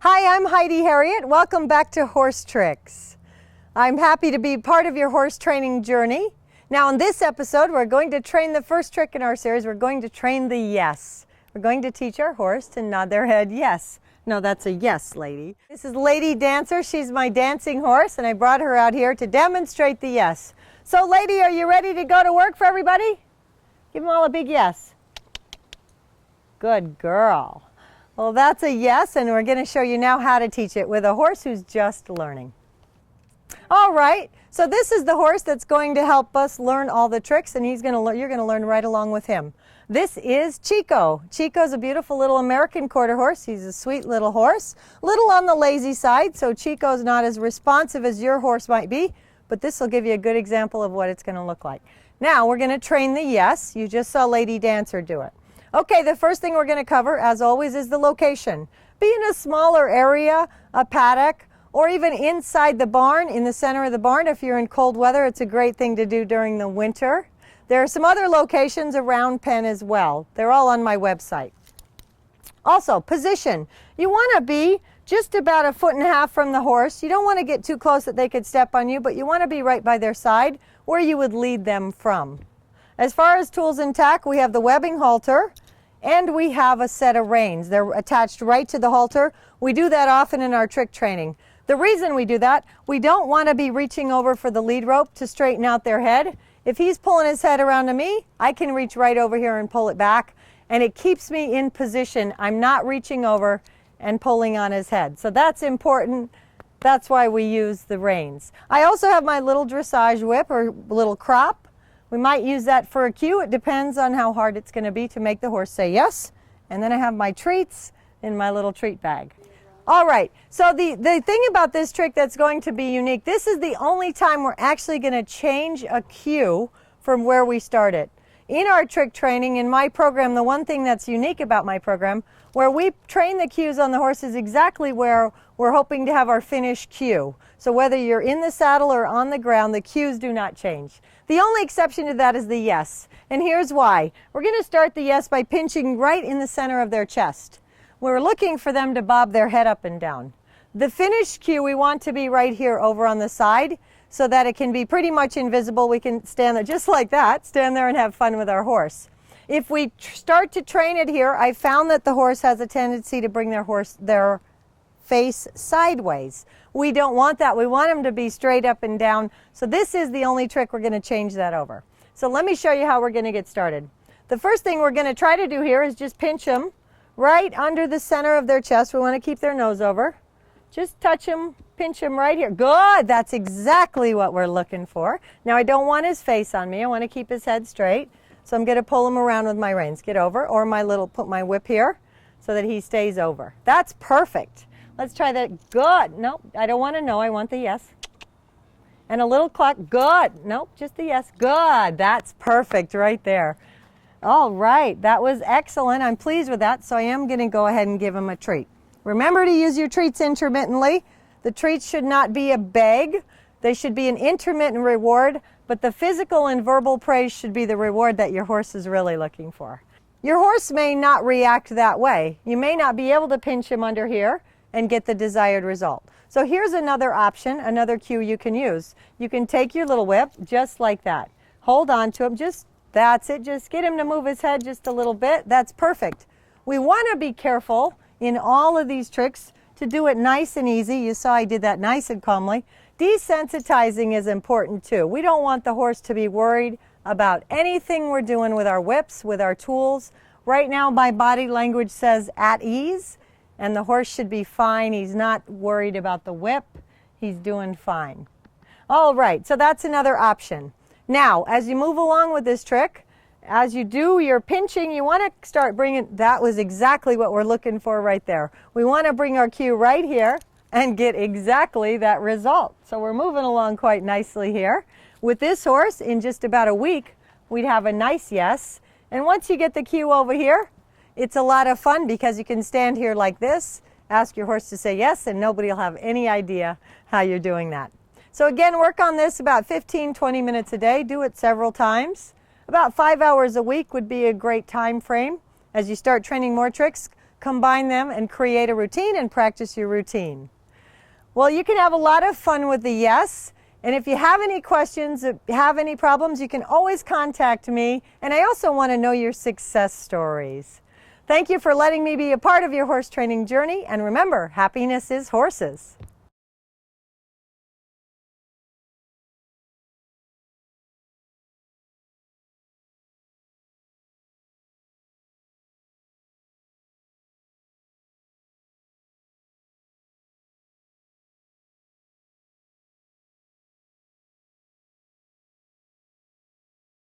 Hi, I'm Heidi Herriott. Welcome back to HorseTrix. I'm happy to be part of your horse training journey. Now in this episode, we're going to train the first trick in our series. We're going to train the yes. We're going to teach our horse to nod their head yes. No, that's a yes, Lady. This is Lady Dancer. She's my dancing horse, and I brought her out here to demonstrate the yes. So, Lady, are you ready to go to work for everybody? Give them all a big yes. Good girl. Well, that's a yes, and we're going to show you now how to teach it with a horse who's just learning. All right, so this is the horse that's going to help us learn all the tricks, and you're going to learn right along with him. This is Chico. Chico's a beautiful little American quarter horse. He's a sweet little horse, little on the lazy side, so Chico's not as responsive as your horse might be, but this will give you a good example of what it's going to look like. Now, we're going to train the yes. You just saw Lady Dancer do it. Okay, the first thing we're going to cover, as always, is the location. Be in a smaller area, a paddock, or even inside the barn, in the center of the barn. If you're in cold weather, it's a great thing to do during the winter. There are some other locations around pen as well. They're all on my website. Also, position. You want to be just about 1.5 feet from the horse. You don't want to get too close that they could step on you, but you want to be right by their side where you would lead them from. As far as tools and tack, we have the webbing halter, and we have a set of reins. They're attached right to the halter. We do that often in our trick training. The reason we do that, we don't want to be reaching over for the lead rope to straighten out their head. If he's pulling his head around to me, I can reach right over here and pull it back, and it keeps me in position. I'm not reaching over and pulling on his head. So that's important. That's why we use the reins. I also have my little dressage whip or little crop. We might use that for a cue. It depends on how hard it's going to be to make the horse say yes. And then I have my treats in my little treat bag. All right, so the thing about this trick that's going to be unique, this is the only time we're actually going to change a cue from where we started. In our trick training, in my program, the one thing that's unique about my program, where we train the cues on the horse is exactly where we're hoping to have our finish cue. So whether you're in the saddle or on the ground, the cues do not change. The only exception to that is the yes, and here's why. We're going to start the yes by pinching right in the center of their chest. We're looking for them to bob their head up and down. The finish cue we want to be right here over on the side so that it can be pretty much invisible. We can stand there just like that, stand there and have fun with our horse. If we start to train it here, I found that the horse has a tendency to bring their face sideways. We don't want that. We want them to be straight up and down. So this is the only trick we're going to change that over. So let me show you how we're going to get started. The first thing we're going to try to do here is just pinch them right under the center of their chest. We want to keep their nose over. Just touch them, pinch them right here. Good. That's exactly what we're looking for. Now I don't want his face on me. I want to keep his head straight. So I'm going to pull him around with my reins. Get over, or put my whip here so that he stays over. That's perfect. Let's try that. Good. Nope, I don't want to know. I want the yes. And a little cluck. Good. Nope, just the yes. Good. That's perfect right there. All right, that was excellent. I'm pleased with that, so I am going to go ahead and give him a treat. Remember to use your treats intermittently. The treats should not be a beg. They should be an intermittent reward, but the physical and verbal praise should be the reward that your horse is really looking for. Your horse may not react that way. You may not be able to pinch him under here and get the desired result. So here's another option, another cue you can use. You can take your little whip just like that. Hold on to him, that's it. Just get him to move his head just a little bit. That's perfect. We want to be careful in all of these tricks to do it nice and easy. You saw I did that nice and calmly. Desensitizing is important too. We don't want the horse to be worried about anything we're doing with our whips, with our tools. Right now my body language says at ease, and the horse should be fine. He's not worried about the whip. He's doing fine. All right, so that's another option. Now, as you move along with this trick, as you do your pinching, you want to start bringing, that was exactly what we're looking for right there. We want to bring our cue right here and get exactly that result. So we're moving along quite nicely here. With this horse, in just about a week, we'd have a nice yes. And once you get the cue over here, it's a lot of fun because you can stand here like this, ask your horse to say yes, and nobody will have any idea how you're doing that. So again, work on this about 15-20 minutes a day. Do it several times. About 5 hours a week would be a great time frame. As you start training more tricks, combine them and create a routine and practice your routine. Well, you can have a lot of fun with the yes. And if you have any questions, have any problems, you can always contact me. And I also want to know your success stories. Thank you for letting me be a part of your horse training journey. And remember, happiness is horses.